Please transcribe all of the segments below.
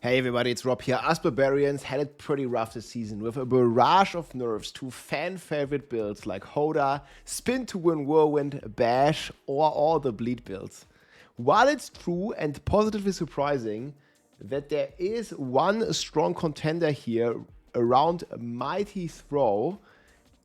Hey everybody, it's Rob here. Us Barbarians had it pretty rough this season with a barrage of nerfs to fan-favorite builds like Hoda, Spin to Win Whirlwind, Bash, or all the bleed builds. While it's true and positively surprising that there is one strong contender here around Mighty Throw,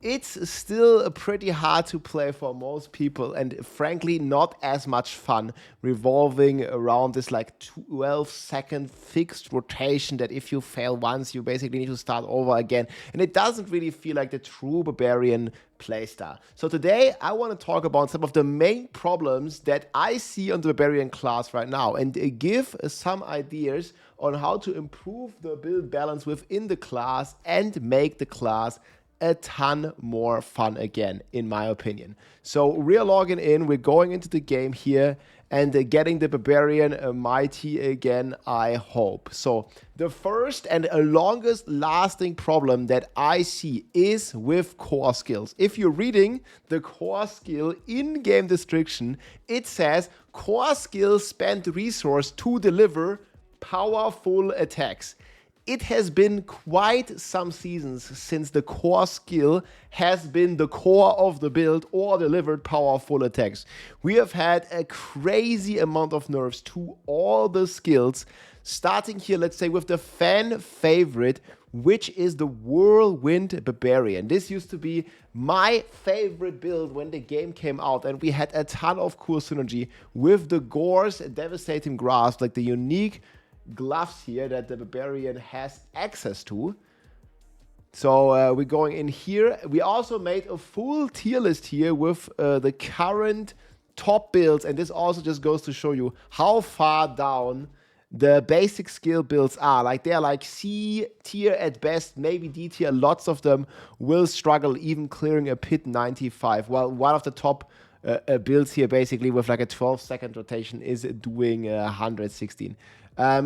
it's still pretty hard to play for most people and frankly not as much fun revolving around this like 12-second fixed rotation that if you fail once you basically need to start over again, and it doesn't really feel like the true Barbarian playstyle. So today I want to talk about some of the main problems that I see on the Barbarian class right now and give some ideas on how to improve the build balance within the class and make the class a ton more fun again, in my opinion. So we're logging in, we're going into the game here and getting the Barbarian mighty again, I hope. So the first and longest lasting problem that I see is with core skills. If you're reading the core skill in-game description, it says core skills spend resource to deliver powerful attacks. It has been quite some seasons since the core skill has been the core of the build or delivered powerful attacks. We have had a crazy amount of nerfs to all the skills, starting here, let's say, with the fan favorite, which is the Whirlwind Barbarian. This used to be my favorite build when the game came out, and we had a ton of cool synergy with the Gore's Devastating Grasp, like the unique gloves here that the Barbarian has access to. So we're going in here. We also made a full tier list here with the current top builds, and this also just goes to show you how far down the basic skill builds are. Like they're like C tier at best, maybe D tier. Lots of them will struggle even clearing a pit 95. Well, one of the top builds here basically with like a 12-second rotation is doing 116.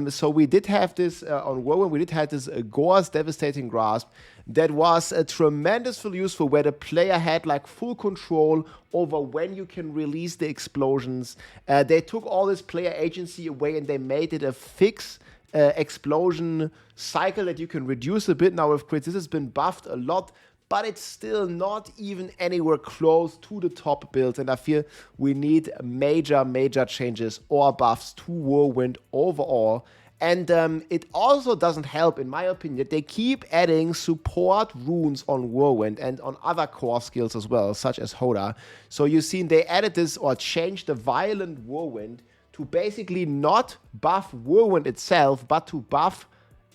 So we did have this on Whirlwind, we did have this Gore's Devastating Grasp that was tremendously useful, where the player had like full control over when you can release the explosions. They took all this player agency away and they made it a fixed explosion cycle that you can reduce a bit now with crits. This has been buffed a lot, but it's still not even anywhere close to the top builds, and I feel we need major changes or buffs to Whirlwind overall. And it also doesn't help, in my opinion, that they keep adding support runes on Whirlwind and on other core skills as well, such as Hoda. So you've seen they added this or changed the Violent Whirlwind to basically not buff Whirlwind itself, but to buff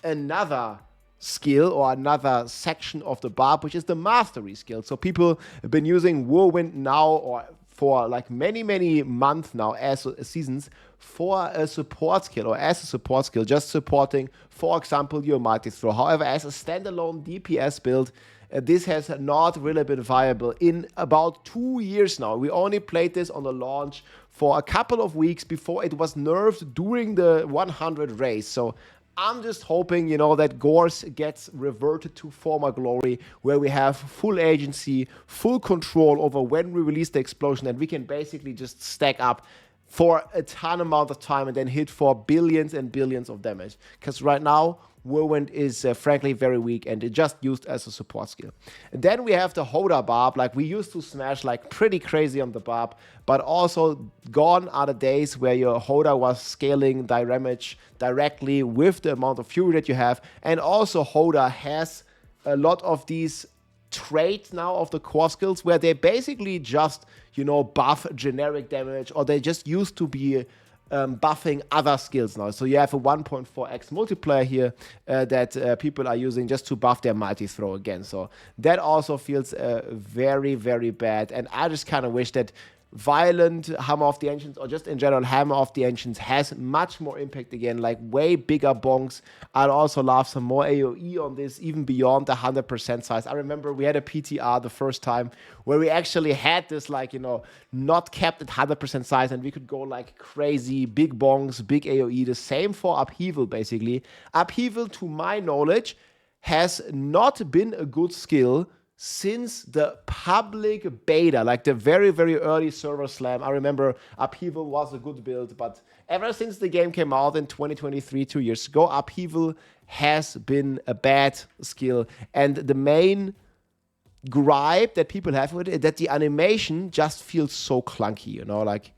another skill or another section of the Barb, which is the mastery skill. So people have been using Whirlwind now or for like many months now as seasons for a support skill or as a support skill, just supporting, for example, your Mighty Throw. However, as a standalone DPS build, this has not really been viable in about 2 years now. We only played this on the launch for a couple of weeks before it was nerfed during the 100 race. So I'm just hoping, that Gore's gets reverted to former glory, where we have full agency, full control over when we release the explosion, and we can basically just stack up for a ton amount of time and then hit for billions and billions of damage. Because right now, Whirlwind is frankly very weak and it just used as a support skill. And then we have the Hoda Barb. Like we used to smash like pretty crazy on the Barb, but also gone are the days where your Hoda was scaling damage directly with the amount of fury that you have. And also Hoda has a lot of these traits now of the core skills where they basically just, buff generic damage, or they just used to be buffing other skills now. So you have a 1.4x multiplier here that people are using just to buff their Mighty Throw again. So that also feels very bad. And I just kind of wish that Violent Hammer of the Ancients, or just in general Hammer of the Ancients, has much more impact again, like way bigger bonks. I'd also love some more AoE on this, even beyond the 100% size. I remember we had a PTR the first time where we actually had this not capped at 100% size, and we could go like crazy, big bonks, big AoE. The same for Upheaval, basically. Upheaval, to my knowledge, has not been a good skill since the public beta, like the very, very early server slam. I remember Upheaval was a good build, but ever since the game came out in 2023, 2 years ago, Upheaval has been a bad skill. And the main gripe that people have with it is that the animation just feels so clunky, you know, like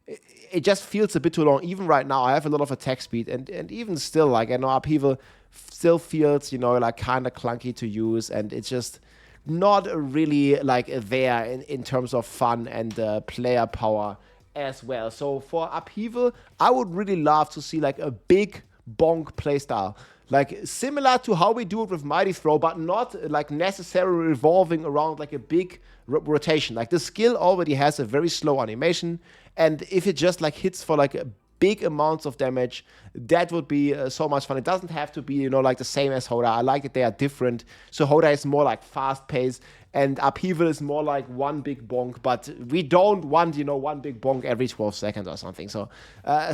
it just feels a bit too long. Even right now, I have a lot of attack speed, and even still, like I know Upheaval still feels, you know, like kind of clunky to use, and it's just not really like there in terms of fun and player power as well. So for Upheaval, I would really love to see like a big bonk playstyle, like similar to how we do it with Mighty Throw, but not like necessarily revolving around like a big rotation. Like the skill already has a very slow animation, and if it just like hits for like a big amounts of damage, that would be so much fun. It doesn't have to be, you know, like the same as Hoda. I like that they are different. So Hoda is more like fast paced, and Upheaval is more like one big bonk, but we don't want, you know, one big bonk every 12 seconds or something. So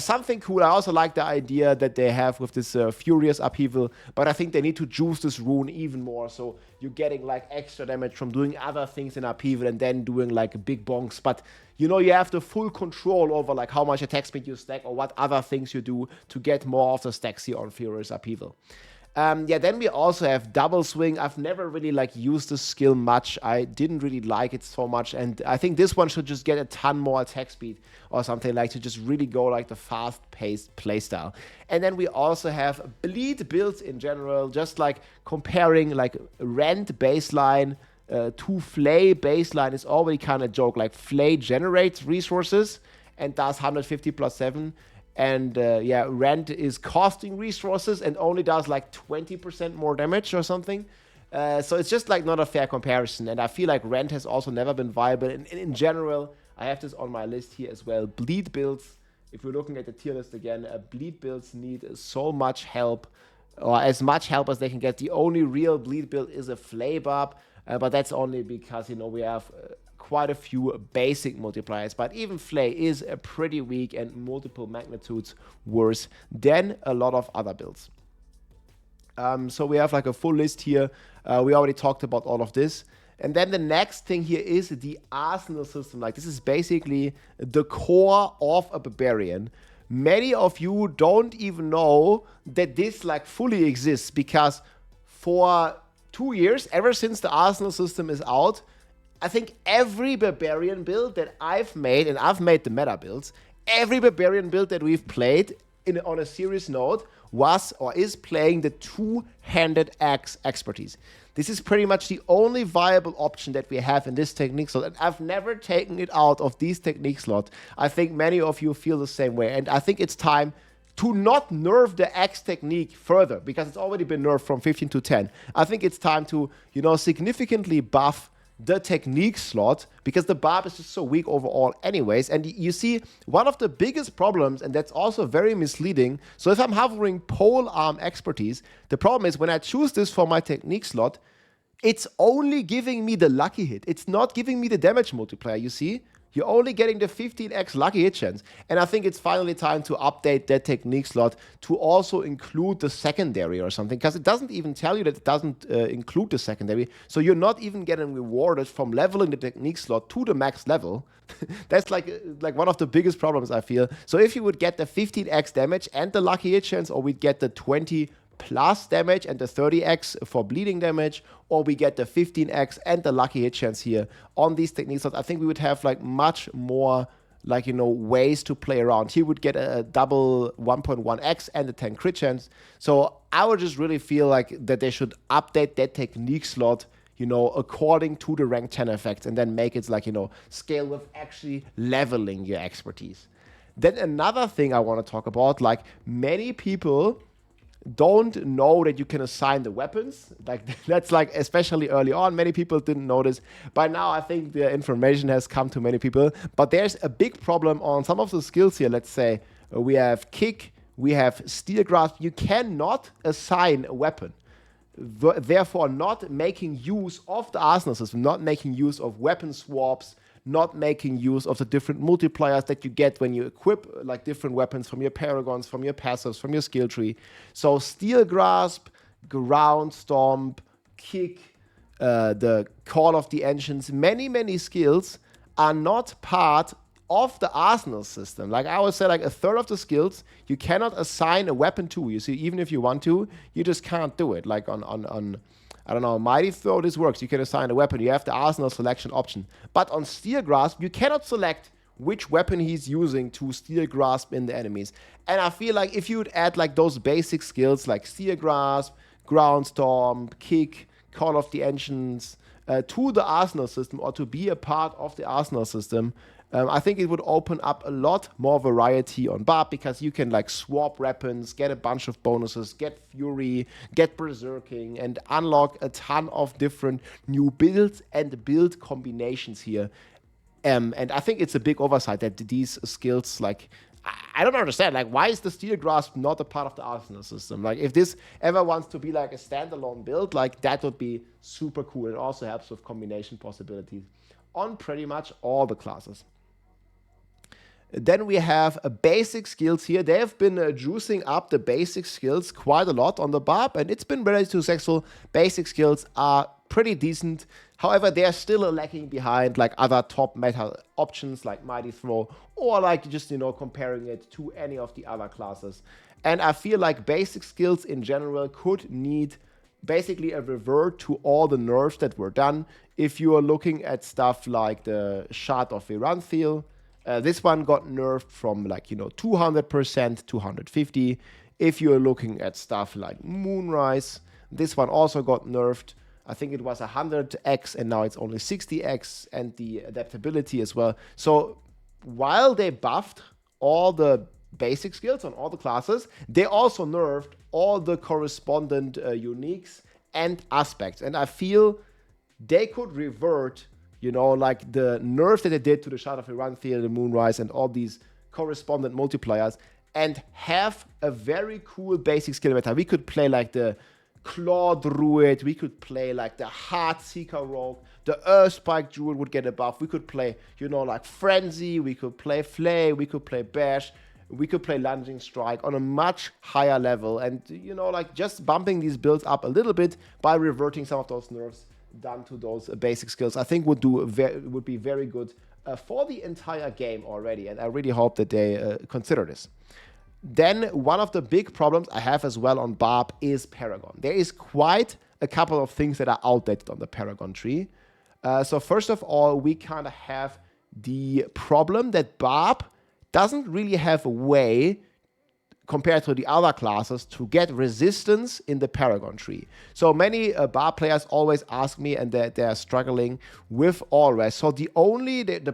something cool. I also like the idea that they have with this Furious Upheaval, but I think they need to juice this rune even more. So you're getting like extra damage from doing other things in Upheaval and then doing like big bonks. But you know, you have the full control over like how much attack speed you stack or what other things you do to get more of the stacks here on Furious Upheaval. Then we also have Double Swing. I've never really like used this skill much. I didn't really like it so much, and I think this one should just get a ton more attack speed or something, like to just really go like the fast-paced playstyle. And then we also have bleed builds in general, just like comparing like Rend baseline to Flay baseline is already kind of a joke. Like Flay generates resources and does 150 plus 7. And Rend is costing resources and only does like 20% more damage or something. So it's just like not a fair comparison. And I feel like Rend has also never been viable. And in general, I have this on my list here as well. Bleed builds, if we're looking at the tier list again, bleed builds need so much help, or as much help as they can get. The only real bleed build is a Flay Barb, but that's only because, you know, we have quite a few basic multipliers, but even Flay is pretty weak and multiple magnitudes worse than a lot of other builds. So we have like a full list here. We already talked about all of this. And then the next thing here is the arsenal system. Like this is basically the core of a Barbarian. Many of you don't even know that this like fully exists, because for 2 years, ever since the arsenal system is out, I think every Barbarian build that I've made, and I've made the meta builds, every Barbarian build that we've played on a serious note was or is playing the two-handed axe expertise. This is pretty much the only viable option that we have in this technique slot, and I've never taken it out of these technique slots. I think many of you feel the same way, and I think it's time to not nerf the axe technique further, because it's already been nerfed from 15 to 10. I think it's time to, you know, significantly buff the technique slot, because the Barb is just so weak overall anyways. And you see, one of the biggest problems, and that's also very misleading, so if I'm hovering pole arm expertise, the problem is when I choose this for my technique slot, it's only giving me the lucky hit. It's not giving me the damage multiplier, you see? You're only getting the 15x lucky hit chance. And I think it's finally time to update that technique slot to also include the secondary or something, because it doesn't even tell you that it doesn't include the secondary. So you're not even getting rewarded from leveling the technique slot to the max level. That's like one of the biggest problems, I feel. So if you would get the 15x damage and the lucky hit chance, or we'd get the 20 plus damage and the 30x for bleeding damage, or we get the 15x and the lucky hit chance here on these techniques, I think we would have like much more like, you know, ways to play around. Here would get a double 1.1x and a 10 crit chance. So I would just really feel like that they should update that technique slot, you know, according to the rank 10 effects, and then make it like, you know, scale with actually leveling your expertise. Then another thing I want to talk about, like many people don't know that you can assign the weapons. Like that's like, especially early on, many people didn't notice. By now, I think the information has come to many people, but there's a big problem on some of the skills here. Let's say we have kick, we have steel grasp. You cannot assign a weapon. Therefore, not making use of the arsenal system, not making use of weapon swaps, not making use of the different multipliers that you get when you equip like different weapons from your paragons, from your passives, from your skill tree. So steel grasp, ground stomp, kick, the Call of the Engines, many skills are not part of the arsenal system. Like I would say, like a third of the skills you cannot assign a weapon to. You see, even if you want to, you just can't do it. Like on I don't know, Mighty Throw, this works. You can assign a weapon. You have the arsenal selection option. But on Steel Grasp, you cannot select which weapon he's using to Steel Grasp in the enemies. And I feel like if you would add like those basic skills like Steel Grasp, Ground Storm, Kick, Call of the Engines to the Arsenal system, or to be a part of the Arsenal system, I think it would open up a lot more variety on Barb, because you can like swap weapons, get a bunch of bonuses, get Fury, get Berserking, and unlock a ton of different new builds and build combinations here. And I think it's a big oversight that these skills, like, I don't understand, like, why is the Steel Grasp not a part of the Arsenal system? Like, if this ever wants to be like a standalone build, like, that would be super cool. It also helps with combination possibilities on pretty much all the classes. Then we have basic skills here. They have been juicing up the basic skills quite a lot on the Barb, and it's been very successful. Basic skills are pretty decent. However, they're still lacking behind like other top meta options like Mighty Throw, or like just, you know, comparing it to any of the other classes. And I feel like basic skills in general could need basically a revert to all the nerfs that were done. If you are looking at stuff like the Shard of Iranthil, this one got nerfed from like, you know, 200% to 150. If you're looking at stuff like Moonrise, this one also got nerfed. I think it was 100x and now it's only 60x, and the adaptability as well. So while they buffed all the basic skills on all the classes, they also nerfed all the correspondent uniques and aspects. And I feel they could revert, you know, like the nerf that they did to the Shard of Iranthil, the Moonrise, and all these correspondent multipliers, and have a very cool basic skill meta. We could play like the Claw Druid, we could play like the Heart Seeker Rogue, the Earthspike Druid would get a buff. We could play, you know, like Frenzy, we could play Flay, we could play Bash, we could play Lunging Strike on a much higher level. And, you know, like just bumping these builds up a little bit by reverting some of those nerfs done to those basic skills, I think would be very good for the entire game already. And I really hope that they consider this. Then one of the big problems I have as well on Barb is Paragon. There is quite a couple of things that are outdated on the Paragon tree. So first of all, we kind of have the problem that Barb doesn't really have a way, compared to the other classes, to get resistance in the Paragon tree. So many Barb players always ask me, and they're struggling with all res. So the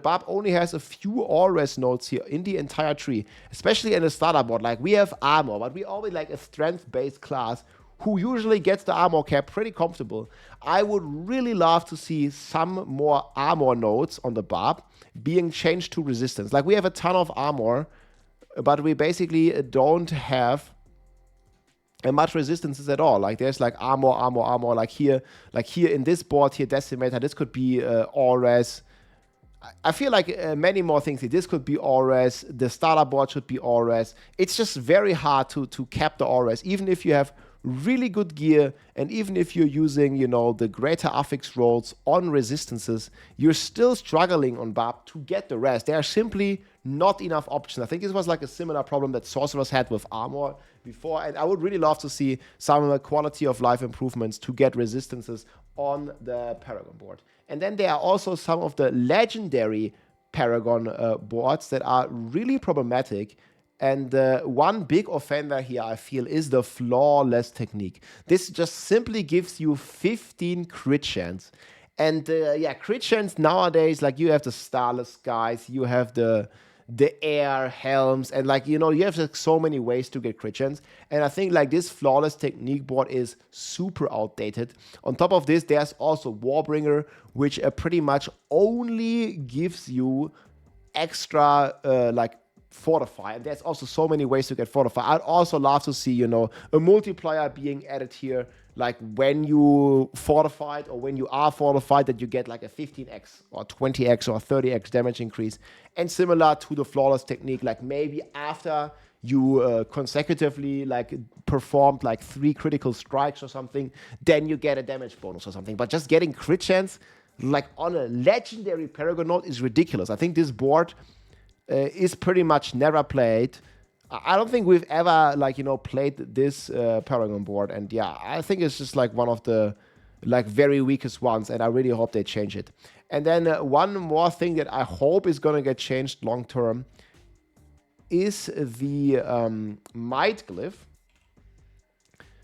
Barb only has a few all res nodes here in the entire tree, especially in the starter board. Like, we have armor, but we always like a strength-based class who usually gets the armor cap pretty comfortable. I would really love to see some more armor nodes on the Barb being changed to resistance. Like, we have a ton of armor, but we basically don't have much resistances at all. Like, there's like armor, like here in this board here, Decimator, this could be all res. I feel like many more things. This could be all res. The starter board should be all res. It's just very hard to cap the all res, even if you have really good gear, and even if you're using, you know, the greater affix rolls on resistances, you're still struggling on Barb to get the rest. There are simply not enough options. I think this was like a similar problem that Sorcerers had with armor before, and I would really love to see some of the quality of life improvements to get resistances on the Paragon board. And then there are also some of the legendary Paragon boards that are really problematic. And one big offender here, I feel, is the flawless technique. This just simply gives you 15 crit chance. And yeah, crit chance nowadays, like, you have the Starless Skies, you have the air helms, and like, you know, you have like so many ways to get crit chance. And I think like this flawless technique board is super outdated. On top of this, there's also Warbringer, which pretty much only gives you extra like fortify, and there's also so many ways to get fortify. I'd also love to see, you know, a multiplier being added here, like when you fortified or when you are fortified, that you get like a 15x or 20x or 30x damage increase. And similar to the flawless technique, like maybe after you consecutively like performed like 3 critical strikes or something, then you get a damage bonus or something. But just getting crit chance like on a legendary Paragon node is ridiculous. I think this board is pretty much never played. I don't think we've ever like played this Paragon board, and yeah, I think it's just like one of the like very weakest ones, and I really hope they change it. And then one more thing that I hope is gonna get changed long term is the might glyph.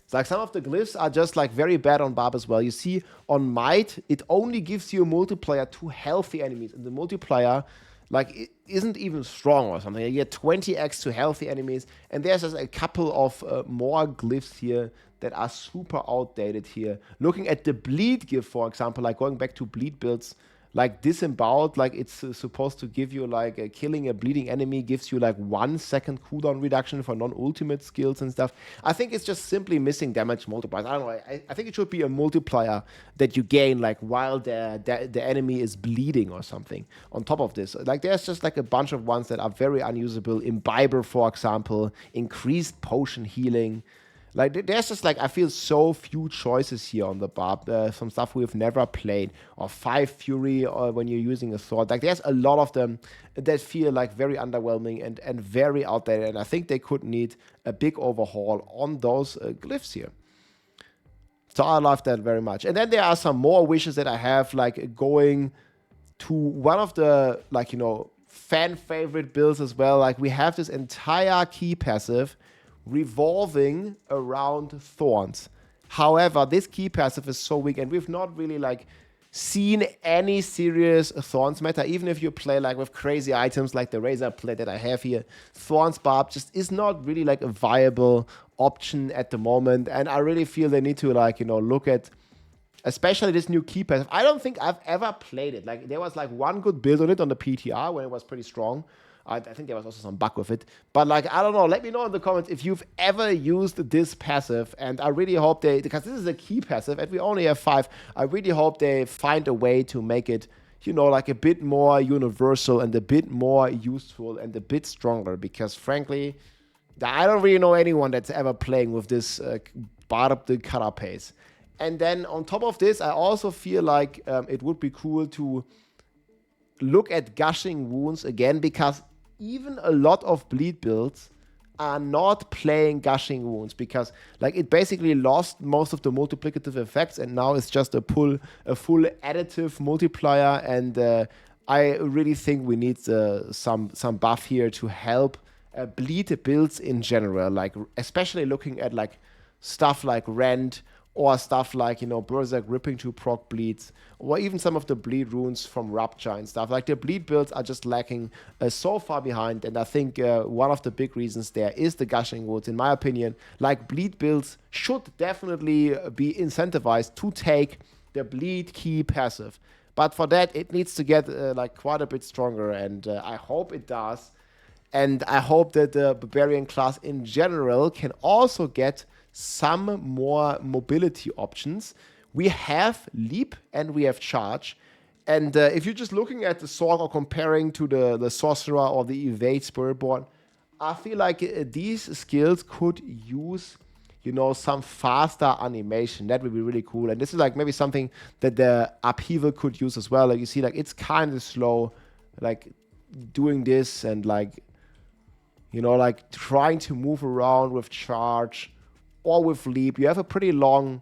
It's like some of the glyphs are just like very bad on Barb as well. You see on might, it only gives you a multiplier to healthy enemies, and the multiplier like it isn't even strong or something. You get 20x to healthy enemies, and there's just a couple of more glyphs here that are super outdated here. Looking at the bleed gift, for example, like going back to bleed builds, like disemboweled, like it's supposed to give you like killing a bleeding enemy gives you like 1 second cooldown reduction for non-ultimate skills and stuff. I think it's just simply missing damage multipliers. I don't know. I think it should be a multiplier that you gain like while the enemy is bleeding or something on top of this. Like there's just like a bunch of ones that are very unusable. Imbiber, for example, increased potion healing. Like, there's just, like, I feel so few choices here on the Barb. Some stuff we've never played. Or 5 Fury, or when you're using a sword. Like, there's a lot of them that feel, like, very underwhelming and very outdated. And I think they could need a big overhaul on those glyphs here. So I love that very much. And then there are some more wishes that I have, like, going to one of the, like, fan favorite builds as well. Like, we have this entire key passive revolving around thorns. However, this key passive is so weak, and we've not really like seen any serious thorns meta. Even if you play like with crazy items like the razor plate that I have here, thorns Barb just is not really like a viable option at the moment. And I really feel they need to like look at especially this new key passive. I don't think I've ever played it. Like there was like one good build on it on the PTR when it was pretty strong. I think there was also some bug with it. But, like, I don't know. Let me know in the comments if you've ever used this passive. And I really hope because this is a key passive, and we only have 5. I really hope they find a way to make it, like a bit more universal and a bit more useful and a bit stronger. Because, frankly, I don't really know anyone that's ever playing with this Barb the Carapace. And then, on top of this, I also feel like it would be cool to look at Gushing Wounds again, because even a lot of bleed builds are not playing Gushing Wounds because like it basically lost most of the multiplicative effects, and now it's just a full additive multiplier. And I really think we need some buff here to help bleed builds in general, like especially looking at like stuff like Rend or stuff like, Berserk ripping to proc bleeds, or even some of the bleed runes from Rupture and stuff. Like, the bleed builds are just lacking so far behind, and I think one of the big reasons there is the Gushing Wounds, in my opinion. Like, bleed builds should definitely be incentivized to take the bleed key passive. But for that, it needs to get, like, quite a bit stronger, and I hope it does. And I hope that the Barbarian class in general can also get some more mobility options. We have Leap and we have Charge. And if you're just looking at the sword or comparing to the Sorcerer or the Evade Spiritborn, I feel like these skills could use, some faster animation. That would be really cool. And this is like maybe something that the Upheaval could use as well. Like you see, like it's kind of slow, like doing this and like, like trying to move around with Charge or with Leap. You have a pretty long,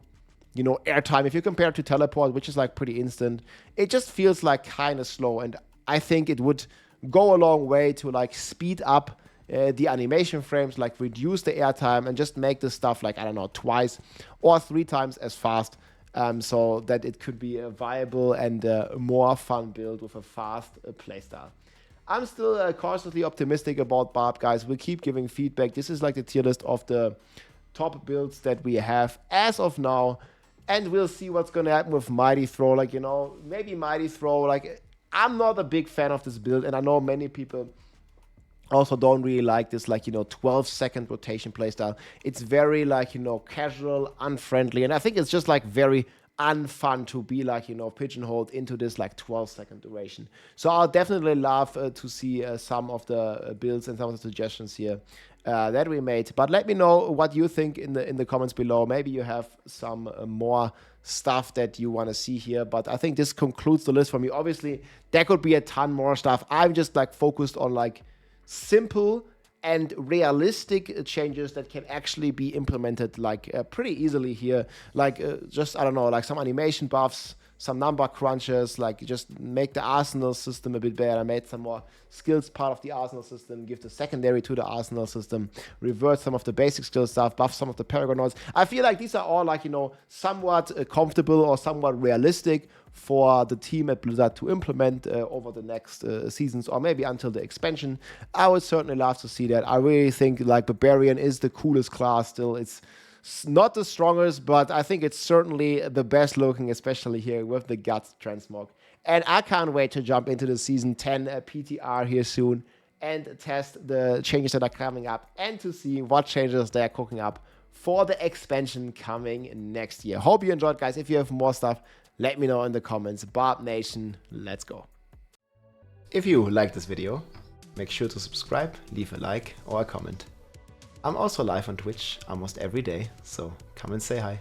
airtime. If you compare it to Teleport, which is like pretty instant, it just feels like kind of slow. And I think it would go a long way to like speed up the animation frames, like reduce the airtime and just make the stuff like, I don't know, 2 or 3 times as fast, so that it could be a viable and more fun build with a fast playstyle. I'm still cautiously optimistic about Barb, guys. We'll keep giving feedback. This is like the tier list of the top builds that we have as of now, and we'll see what's gonna happen with Mighty Throw. Like, maybe Mighty Throw, like, I'm not a big fan of this build, and I know many people also don't really like this, like, 12-second rotation playstyle. It's very, like, casual, unfriendly, and I think it's just, like, very unfun to be like, you know, pigeonholed into this like 12-second duration. So I'll definitely love to see some of the builds and some of the suggestions here that we made. But let me know what you think in the comments below. Maybe you have some more stuff that you want to see here, but I think this concludes the list for me. Obviously, there could be a ton more stuff. I'm just like focused on like simple and realistic changes that can actually be implemented like pretty easily here. Like just, I don't know, like some animation buffs, some number crunches, like just make the arsenal system a bit better, made some more skills part of the arsenal system, give the secondary to the arsenal system, revert some of the basic skill stuff, buff some of the paragon. I feel like these are all like, you know, somewhat comfortable or somewhat realistic for the team at Blizzard to implement over the next seasons, or maybe until the expansion. I would certainly love to see that. I really think like Barbarian is the coolest class still. It's not the strongest, but I think it's certainly the best looking, especially here with the Guts Transmog. And I can't wait to jump into the Season 10 PTR here soon and test the changes that are coming up and to see what changes they are cooking up for the expansion coming next year. Hope you enjoyed, guys. If you have more stuff, let me know in the comments. Barb Nation, let's go. If you like this video, make sure to subscribe, leave a like or a comment. I'm also live on Twitch almost every day, so come and say hi.